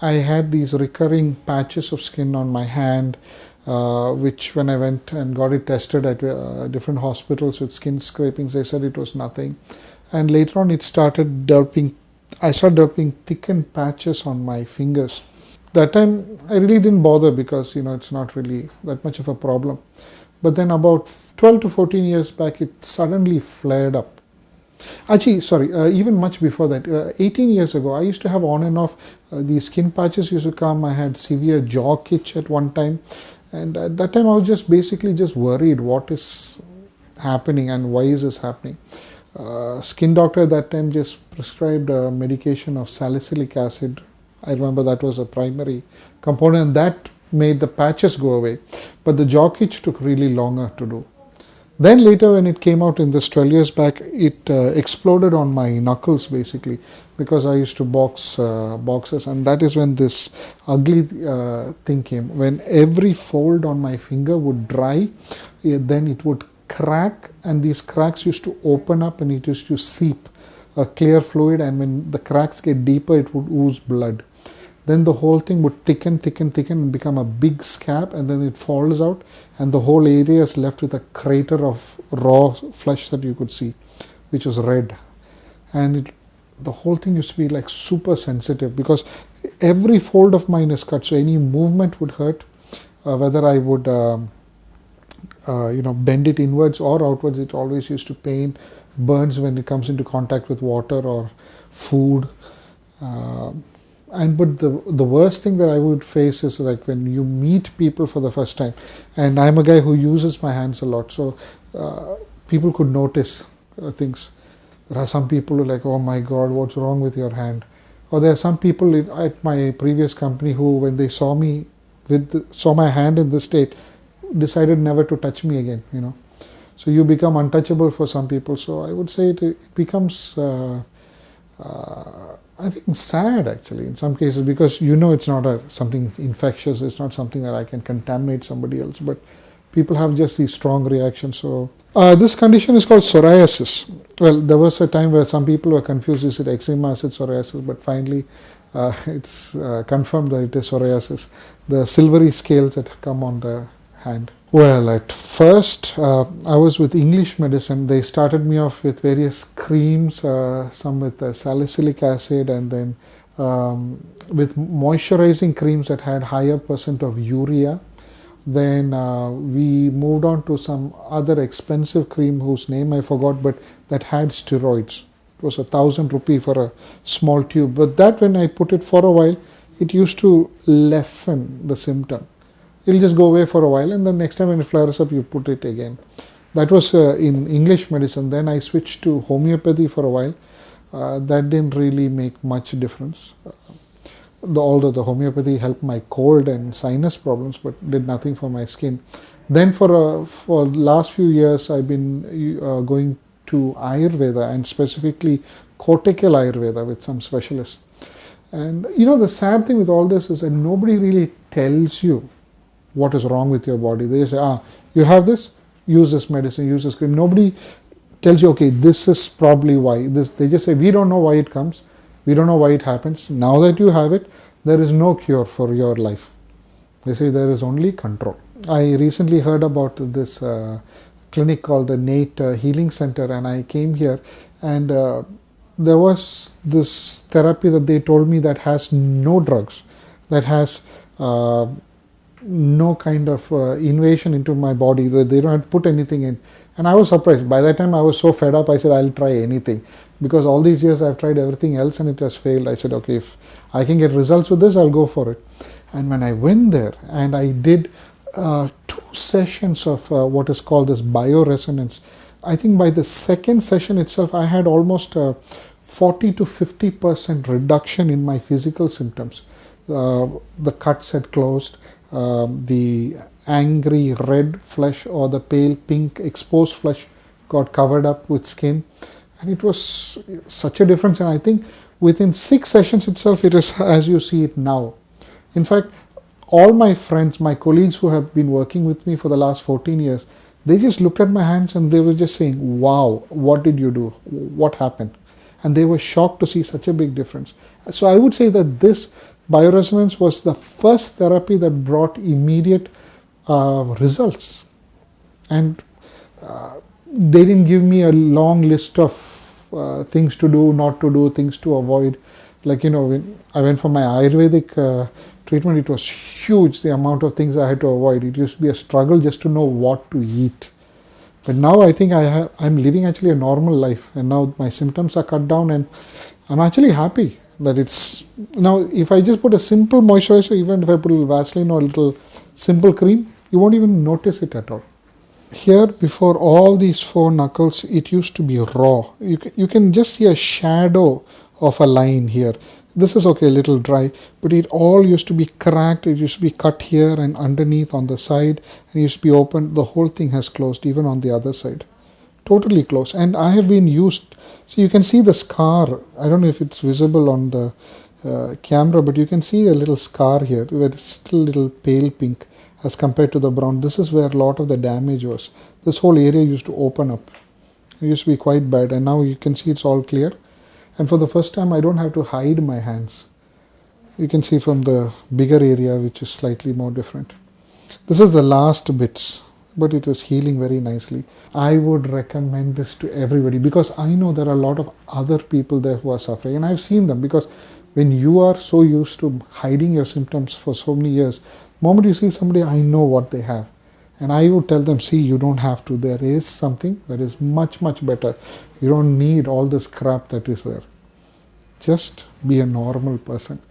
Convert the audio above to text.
I had these recurring patches of skin on my hand, which when I went and got it tested at different hospitals with skin scrapings, they said it was nothing. And later on, it started developing. I started developing thickened patches on my fingers. That time, I really didn't bother because, it's not really that much of a problem. But then about 12 to 14 years back, it suddenly flared up. Actually, sorry, even much before that, 18 years ago, I used to have on and off, these skin patches used to come. I had severe jaw itch at one time. And at that time, I was basically just worried what is happening and why is this happening. Skin doctor at that time just prescribed a medication of salicylic acid. I remember that was a primary component, and that made the patches go away. But the jaw itch took really longer to do. Then later when it came out in this 12 years back, it exploded on my knuckles basically, because I used to box boxes, and that is when this ugly thing came. When every fold on my finger would dry, then it would crack, and these cracks used to open up and it used to seep a clear fluid, and when the cracks get deeper, it would ooze blood. Then the whole thing would thicken and become a big scab, and then it falls out, and the whole area is left with a crater of raw flesh that you could see, which was red. And the whole thing used to be like super sensitive, because every fold of mine is cut, so any movement would hurt, whether I would bend it inwards or outwards. It always used to pain, burns when it comes into contact with water or food. But the worst thing that I would face is like when you meet people for the first time, and I'm a guy who uses my hands a lot, so people could notice things. There are some people who are like, oh my God, what's wrong with your hand? Or there are some people at my previous company who, when they saw me saw my hand in this state, decided never to touch me again. So you become untouchable for some people. So I would say it becomes I think sad actually in some cases, because it's not something infectious, it's not something that I can contaminate somebody else, but people have just these strong reactions. So this condition is called psoriasis. Well, there was a time where some people were confused, is it eczema, is it psoriasis, but finally it's confirmed that it is psoriasis, the silvery scales that come on the hand. Well, at first I was with English medicine. They started me off with various creams, some with salicylic acid, and then with moisturizing creams that had higher percent of urea. Then we moved on to some other expensive cream whose name I forgot, but that had steroids. It was 1,000 rupee for a small tube. But that, when I put it for a while, it used to lessen the symptom. It'll just go away for a while, and then next time when it flares up, you put it again. That was in English medicine. Then I switched to homeopathy for a while. That didn't really make much difference. Although the homeopathy helped my cold and sinus problems, but did nothing for my skin. Then for the last few years, I've been going to Ayurveda, and specifically cortical Ayurveda with some specialists. And the sad thing with all this is that nobody really tells you what is wrong with your body. They say, you have this, use this medicine, use this cream. Nobody tells you, okay, this is probably why. They just say, we don't know why it comes. We don't know why it happens. Now that you have it, there is no cure for your life. They say there is only control. I recently heard about this clinic called the NAET Healing Center, and I came here, and there was this therapy that they told me that has no drugs, that has no kind of invasion into my body, that they don't have to put anything in. And I was surprised. By that time I was so fed up, I said I'll try anything, because all these years I've tried everything else and it has failed. I said, okay, if I can get results with this, I'll go for it. And when I went there and I did 2 sessions of what is called this bioresonance, I think by the second session itself I had almost 40 to 50% reduction in my physical symptoms. The cuts had closed, the angry red flesh or the pale pink exposed flesh got covered up with skin, and it was such a difference. And I think within 6 sessions itself, it is as you see it now. In fact, all my friends, my colleagues who have been working with me for the last 14 years, they just looked at my hands and they were just saying, wow, what did you do? What happened? And they were shocked to see such a big difference. So I would say that this Bioresonance was the first therapy that brought immediate results. And they didn't give me a long list of things to do, not to do, things to avoid. Like, when I went for my Ayurvedic treatment, it was huge, the amount of things I had to avoid. It used to be a struggle just to know what to eat. But now I think I'm living actually a normal life, and now my symptoms are cut down, and I'm actually happy that it's... Now, if I just put a simple moisturizer, even if I put a little Vaseline or a little simple cream, you won't even notice it at all. Here, before all these 4 knuckles, it used to be raw. You can just see a shadow of a line here. This is okay, a little dry, but it all used to be cracked. It used to be cut here and underneath on the side, and it used to be open. The whole thing has closed, even on the other side. Totally closed. And I have been used, so you can see the scar. I don't know if it's visible on the camera, but you can see a little scar here where it's still a little pale pink as compared to the brown. This is where a lot of the damage was. This whole area used to open up. It used to be quite bad, and now you can see it's all clear. And for the first time, I don't have to hide my hands. You can see from the bigger area, which is slightly more different. This is the last bits, but it is healing very nicely. I would recommend this to everybody, because I know there are a lot of other people there who are suffering, and I've seen them, because when you are so used to hiding your symptoms for so many years, the moment you see somebody, I know what they have. And I would tell them, see, you don't have to. There is something that is much, much better. You don't need all this crap that is there. Just be a normal person.